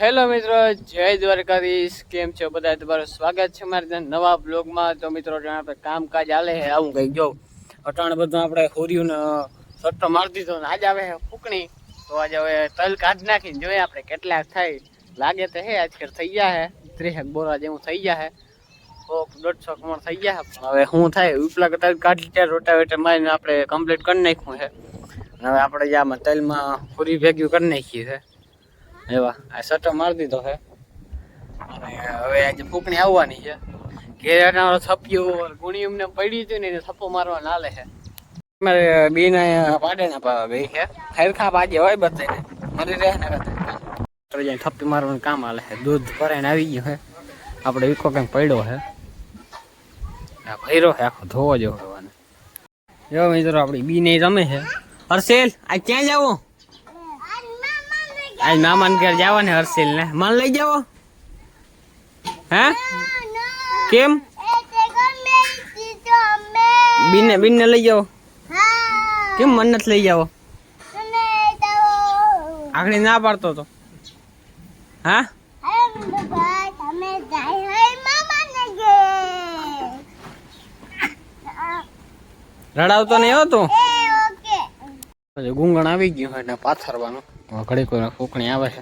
Hello મિત્રો, જય દ્વારકાધીશ. કેમ છો બધા? તમારું સ્વાગત છે મારા નવા બ્લોગમાં. તો મિત્રો આપણે કામકાજ હાલે છે આવું કંઈક જો અટાણ બધું આપણે હોર્યું સટ્ટો મારી દીધો ને આજે આવે ફૂકણી. તો આજે હવે તલ કાઢ નાખીને જોઈએ આપણે કેટલાક થાય. લાગે તો હે આજકાલ થઈ ગયા હે 30 બોરા જેવું થઈ ગયા હે, 100-150 કમણ થઈ ગયા. હવે શું થાય ઉપલા તલ કાઢી ત્યાં રોટાવેટર મારીને આપણે કમ્પ્લીટ કરી નાખ્યું છે. હવે આપણે જે આમાં તલમાં પૂરી ભેગ્યું કરી નાખીએ છે એવા આ સટ્ટો મારી દીધો છે. અને હવે આજે ફૂકણી આવવાની છે. ઘેર થપ્યું ગુણી અમને પડી હતી ને એને થપ્પો મારવા ના લે છે. મારે બેના પાડેના ગઈ છે ખરખા બાજે હોય બધાને મરી રહે ને થપ્પી મારવાનું કામ હાલે છે. દૂધ ભરાઈને આવી ગયું છે. આપણે ઈકો કંઈક પડ્યો છે, આ ભર્યો છે આખો ધોવો જેવો હોવાનો. જો મિત્રો આપણી બી નહીં રમે છે. હર્ષેલ આ ક્યાં જાવો? આજ મામાને ઘેર જવા ને હર્ષિલ ને મન લઈ જાવો? હે કેમ? બીને લઈ જાવો? કેમ મન નથી લઈ જાવો? આગળ ના પાડતો તો હા રડાવતો નહીં હતો. ગુંગણ આવી ગયું એટલે પાથરવાનું ઘડી કોઈ ફૂકણી આવે છે.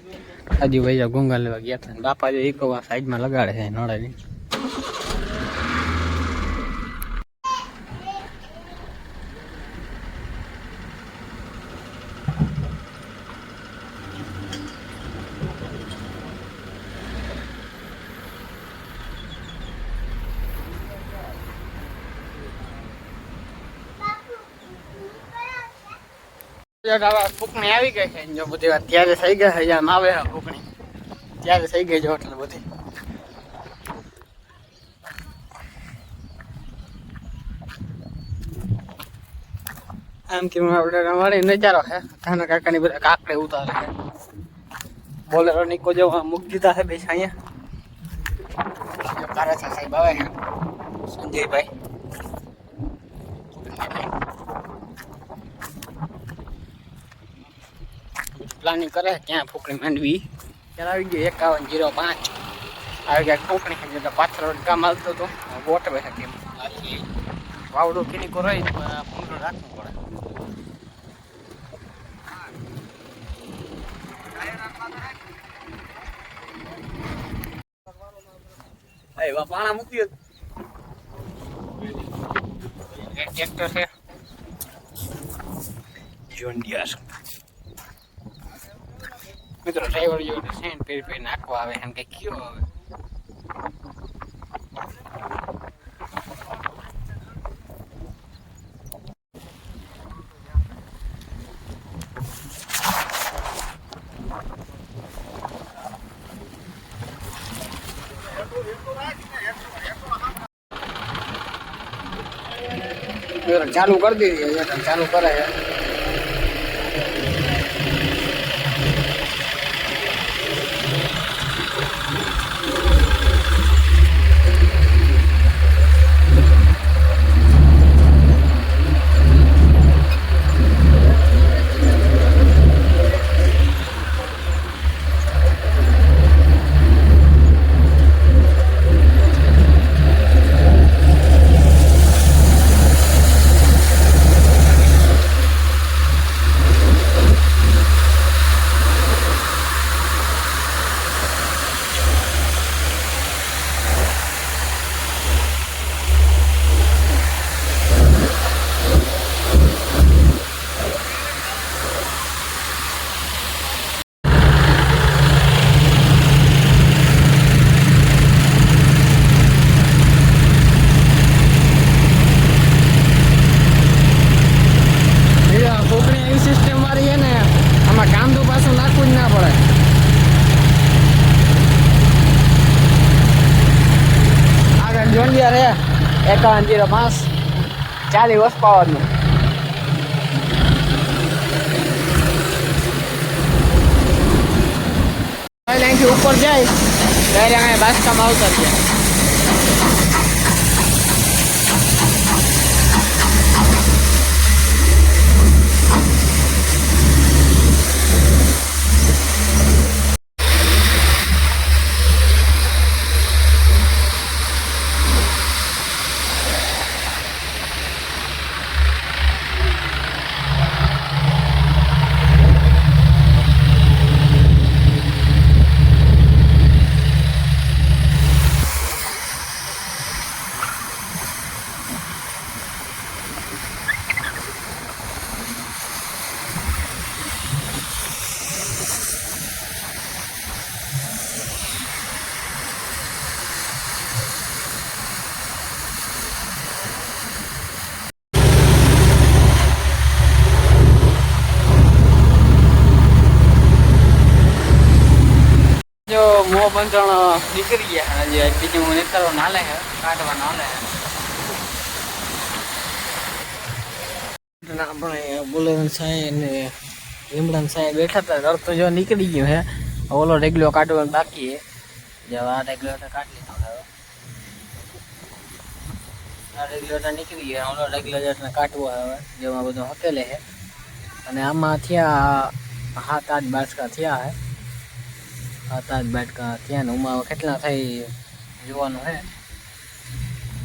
હજી ભાઈ ગુંગા લેવા ગયા હતા બાપા જો એક સાઈડમાં લગાડે છે નળાની. ફૂકણી આવી ગઈ છે જો બધી વાત ત્યારે થઈ ગઈ છે. આમ આવે ફૂકણી ત્યારે થઈ ગઈ છે એટલે બધી આમ કે આપણે અમારે નજારો છે. કાના કાકાની બધા કાકડે ઉતારે છે. બોલેરો નીકો જો મૂકી દીધા છે બે અહીંયા. કારાસા સાહેબ આવે છે સંજયભાઈ. પ્લાનિંગ કરે ક્યાં ફૂકણી માંડવી. ત્યારે આવી ગયો 5105 આવી ગયા ફૂકણી છે. પાથર કામ આવતો હતો ગોઠવે છે કેમ વાવડો કિનિકો રહી પૂરો રાખવું પડે. પાણા મૂકી ટ્રેક્ટર છે જોન ડિયર. મિત્રો ડ્રાઈવર જો સેન્ટ પેરી નાખવા આવે એમ કે કયો આવે. ચાલુ કરી દીધી ચાલુ કરે છે. જોન્ડિયર હે 5105 40 હોર્સ પાવરનું. અહીંથી ઉપર જાય ત્યારે અહીંયા બાસકામાં આવતા જાય. બંધણ નીકળી ગયા હજી બીજું નીકળવાનું હાલે છે કાઢવાનું હાલે છે આપણે બોલેરન સાહેબ ને લીમડાન સાહેબ બેઠા હતા રડ તો જો નીકળી ગયું હે ઓલો ઢગલો કાઢવાનો બાકી હે જો આ ઢગલો કાઢી લીધો હવે આ ઢગલો નીકળી ગયો ઓલો ઢગલો જેટને કાઢવો હવે જેમાં બધું હકેલે છે અને આમાં થયા 7-8 બાટકા થયા હે 7-8 બાટકા થયા ને ઉમાં કેટલા થઈ જોવાનું હે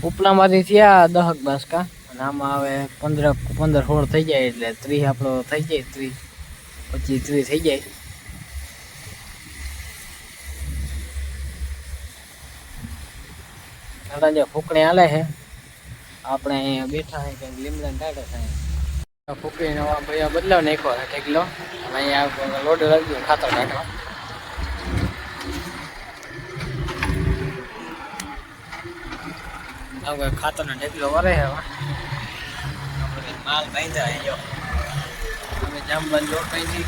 ઉપલામાંથી થયા 10 બાટકા અને આમાં હવે 15-16 થઈ જાય એટલે 30 આપણો થઈ જાય 30-25-30 થઈ જાય ઘણા જે ફૂકણી હાલે છે આપણે અહીંયા બેઠા છે કંઈક લીમડા ટાટા થાય ફૂકણીનો ભાઈ બદલાવ નાખ્યો છે ઢગલો અને અહીંયા લોડ લાગ્યો ખાતર કાઢવા હવે ખાતરનો ઢગલો વરે છે માલ બાંધ્યા આવ્યો અમે જામબાન લોટ બાંધી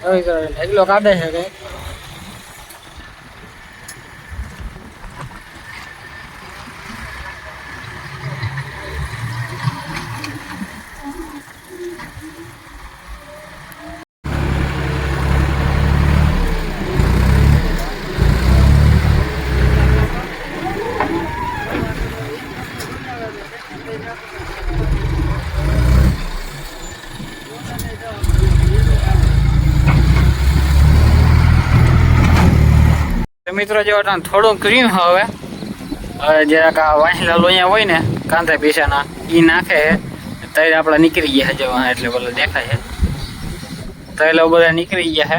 ઢગલો કાઢે છે કઈ મિત્રો જો થોડું ક્રીમ હવે જરાક આ વાંસલા લોયા હોય ને કાંધા પીસાના એ નાખે છે તૈયાર આપણે નીકળી ગયા છે એટલે બોલો દેખાય છે તૈયાર બધા નીકળી ગયા છે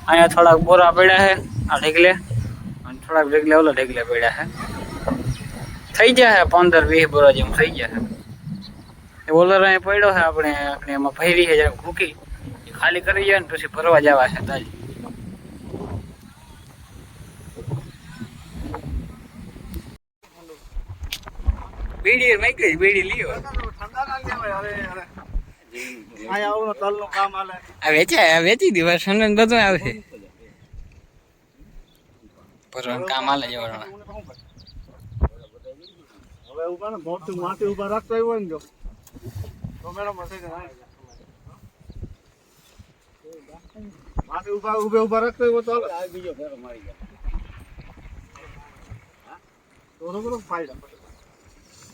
અહીંયા થોડાક બોરા પડ્યા છે આ ઢગલે અને થોડાક ઢગલે ઓલા ઢગલે પડ્યા છે થઈ ગયા છે 15-20 બોરા જેવું થઈ ગયા છે ઓલર અહીંયા પડ્યો છે આપણે એમાં ભરી છે જરાક ભૂકી ખાલી કરી જાય ને પછી ભરવા જવા છે તાજી બેડી માઈક બેડી લીયો વેચી દી બસ બધું આવે પરવાનું કામ હાલે જવાનું હવે ઉભા ને મોટું માથે ઉભા રાખતો આવ્યો ને જો તો મેડમ માથે ઉભા રાખતો આવ્યો તો બીજો ફેરો મારી ગયા તો ફાયદા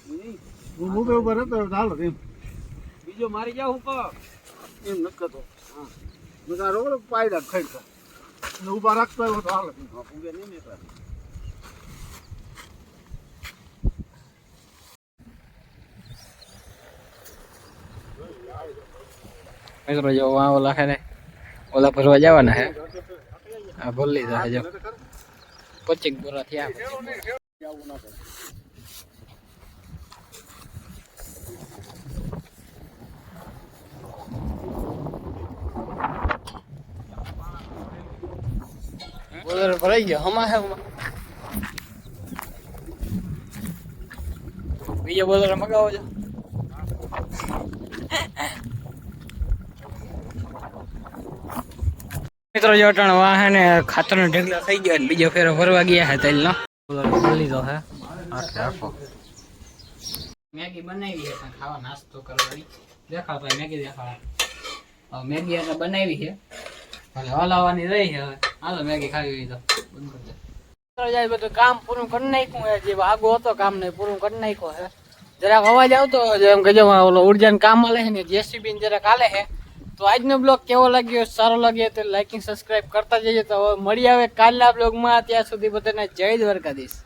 હું ઉભા રહેતો ચાલો એમ બીજો મારી જાવ હું એમ નકતો હા બધા રોકડો પાયડા ખડતો ઉભા રાખતો આવ્યો તો હાલ પૂગે નહીં નીકળે મિત્રો જો ઓલા હે ને ઓલા ભરવા જવાના હે આ ભૂલી જાય જો 25 બોરા થયા જવું ના પડે બોલર ભરાઈ ગયો હમા હે બીજો બોલર મગાવો છો મિત્રો જો અટાણ વાહ ને ખાતરનો ઢગલો થઈ ગયો બીજો ફેરો ભરવા ગયા હે તેલનો બોલર ખોલી લીધો હે આખે આખો મેગી બનાવી છે ખાવા નાસ્તો કરવાની દેખાવ ભાઈ મેગી દેખાવ મેગી એને બનાવી છે ભલે હલાવવાની રહી છે હવે હાલો મેગી ખાવી હોય તો જાય બધું કામ પૂરું કરી નાખ્યું હે, જે આગો હતો કામ ને પૂરું કરી નાખ્યો હે. જરાક અવાજ આવતો જેમ કે જો ઓલો ઉર્જાન કામ આલે છે ને જેસીબી ને જરાક આલે છે. તો આજનો બ્લોગ કેવો લાગ્યો, સારો લાગ્યો તો લાઈક અને સબસ્ક્રાઇબ કરતા જજો. તો હવે મળી આવે કાલના બ્લોગમાં, ત્યાં સુધી બધાને જય દ્વારકાધીશ.